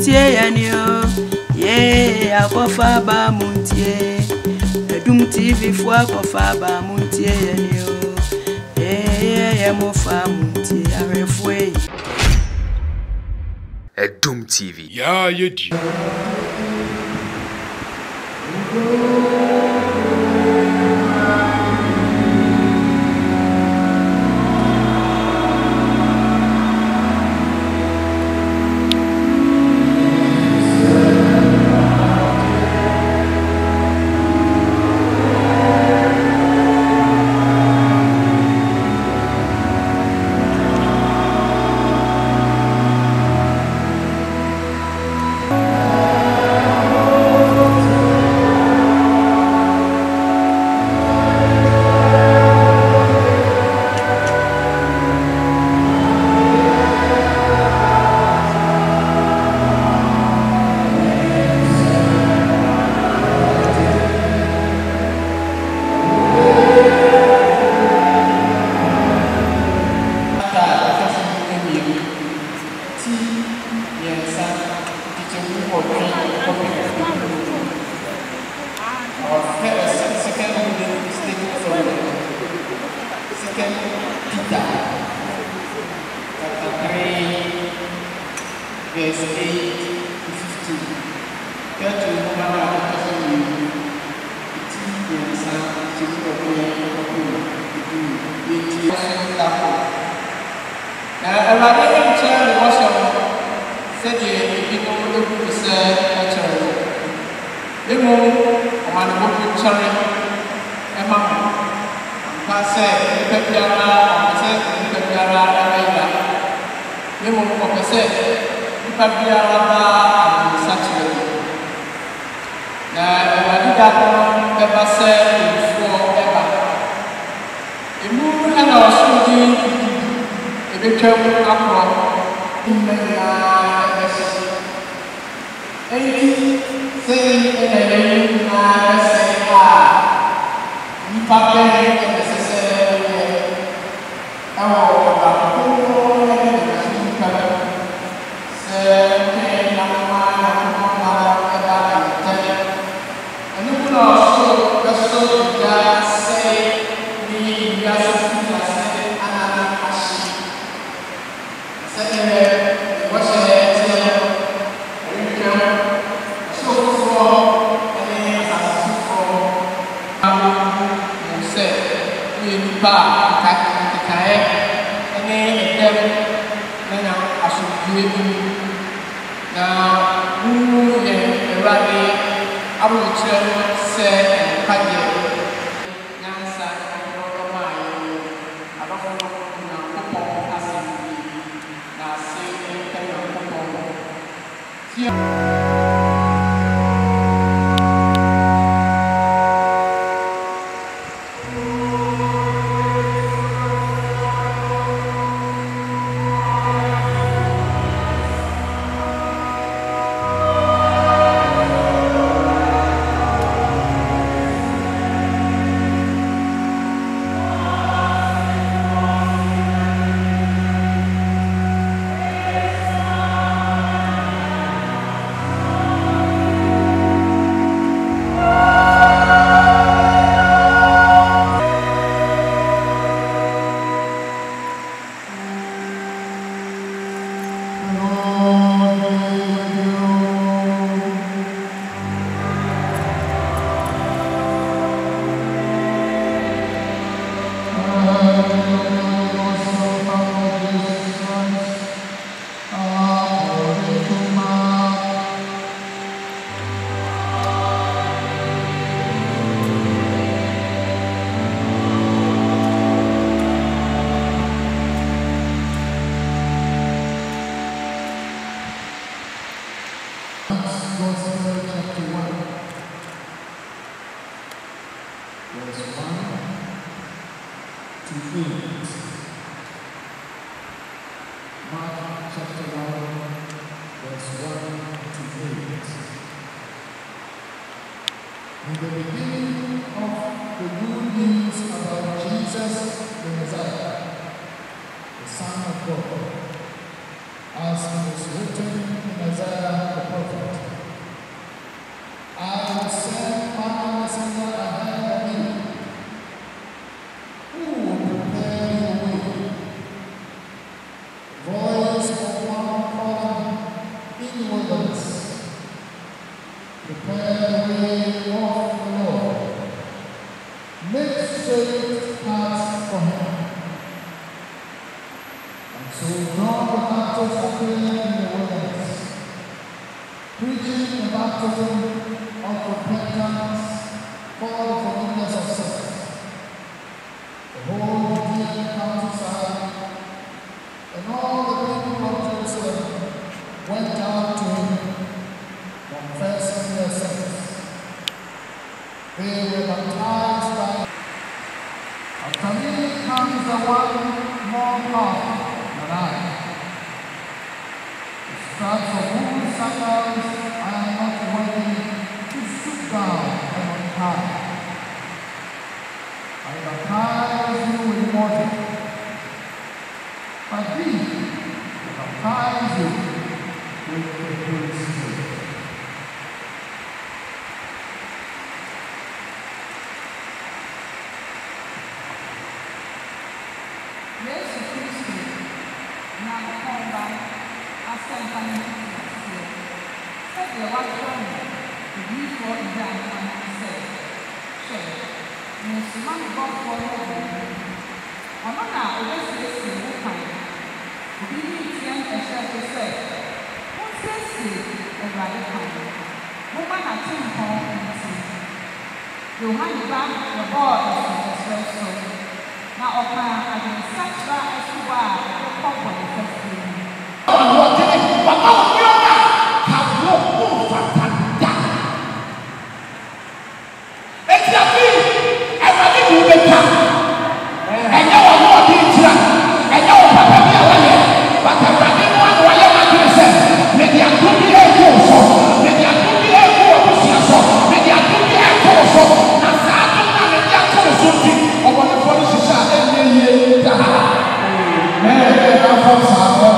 muntie yanio ye akofa ba muntie Edum TV fo akofa ba muntie yanio ye mofa muntie arefwe Edum TV ya yedi as it is written in Isaiah the prophet. I will send my messenger ahead of you, who will prepare your way. Voice of one calling in the wilderness, prepare the way of the Lord, make straight paths for him. And so John the Baptist appeared in the wilderness, preaching the baptism of repentance for the forgiveness of sins. The whole Judean countryside and all the people of Jerusalem went out to him, confessing their sins. They were baptized by. After me comes the one more powerful than I. The straps of whose sandals I am not worthy to stoop down and untie. I baptize you with water, but he will baptize you with the Holy Spirit. Yesu Kristo na komba asɛmpa no ntiaseɛ sɛdeɛ wɔatwerɛ no adiyifoɔ Israel ano sɛ hwɛ mensoma me bɔfoɔ no wɔ mu ɔno na ɔbɛsiesie wo kwan obi ne ntia ɛhyɛ so sɛ monsiesie Awurade kwan momma n'atempɔn nti Yohane ba yɛbɔɔ ɛsrɛsrɛ so na ọ̀pá àdìsáṣá ẹ̀ṣùwà ọ̀pọ̀ ìfẹ́sẹ̀. Ọ̀pọ̀ ọ̀tẹ́lẹ̀ bàbá òní ọ̀gá kàwọ́ òfàtàdà. Etí àfi ẹ̀rọ nínú ìwé ta. Ẹ̀yẹ́ wọ̀ ní ọ̀dí ìtura. Ẹ̀yẹ́ wọ̀ pàpà bí àwọn yẹ. Bàtà ìgbà nínú àwọn ọ̀yẹ́ máa dúró sẹ́. Mèdì àdúró bí ẹ̀kú ọ̀sọ́. Mèdì àdúró bí ẹ̀kú ọ̀bùsùn ẹ̀sọ́. Mèdì àdúró bí ẹ̀kú ọ̀sọ́. Nà sáà tó náà mèdì àkọ́ ọ̀sọ́ ti. Ọ̀bọ̀ ní fọ́ọ̀lù ṣiṣẹ́ àdéhìí yẹ dáa. Mẹ́ẹ̀ẹ́ náà fọ́ sàárọ̀.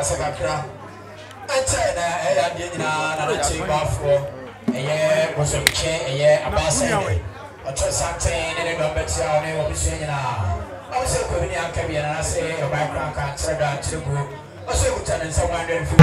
Casacra. I tell I did not take off for a year was a chair, a year, a Mamesenhene. I trust something in a number of the saying now. I was a Queen Yankee and I say a background cancer down to the group. I say, Lieutenant, someone there for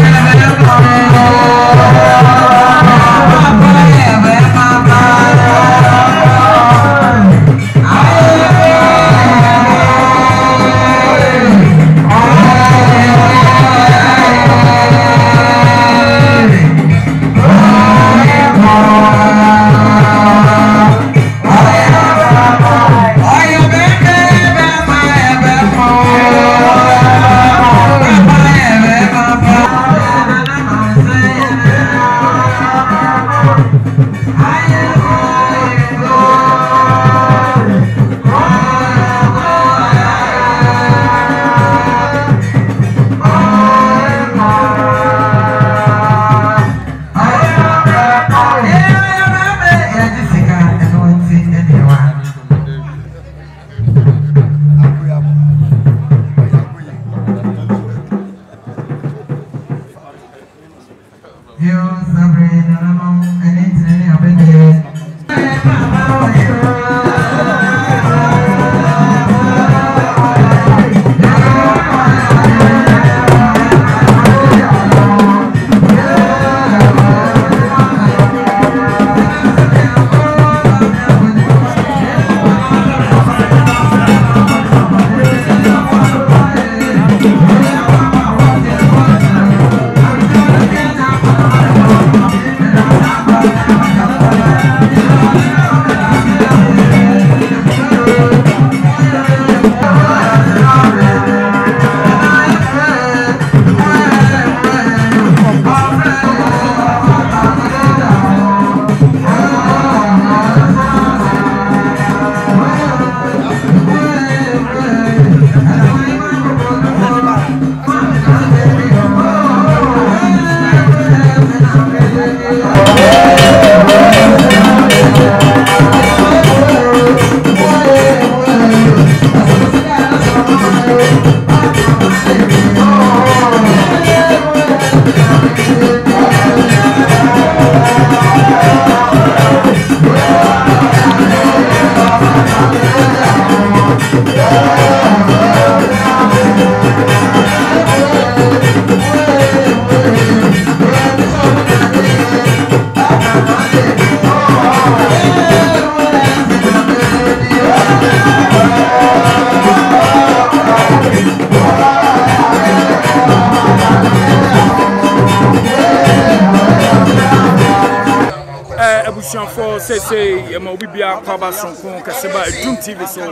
say you will be a cover from Kaseba Doom TV. So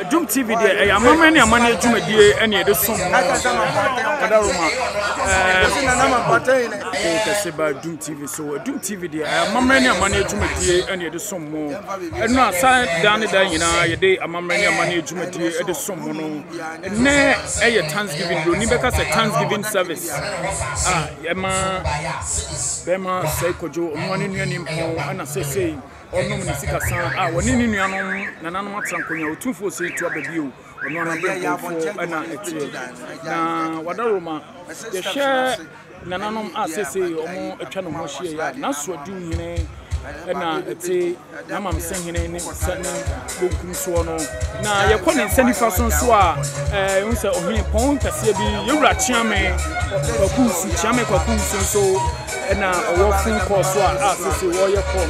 Doom TV there, I am many a manage to me and the song. Kaseba Doom TV. So Doom TV there, I am many a manage to me and the song more. And now, side down the day, you know, a day, I am many a manage to me and the song more. And now, a Thanksgiving, because a Thanksgiving service. Emma Berima say Kwadwo, money near him, and I say. Or no Sika San, when in Yanom, Nanama Tranconia, Otumfuo say to a baby, or no number for an now, what a Roma, the share Nananum Assay or more a channel Moshia, Naswa do me. And it's a Mamesenhene, Otumfuo. Now, you're calling Sandy Fashion Soa, you say, oh, me, Pont, Casabi, you're a chame, Chame, so, and a walking course, so I ask you, warrior call.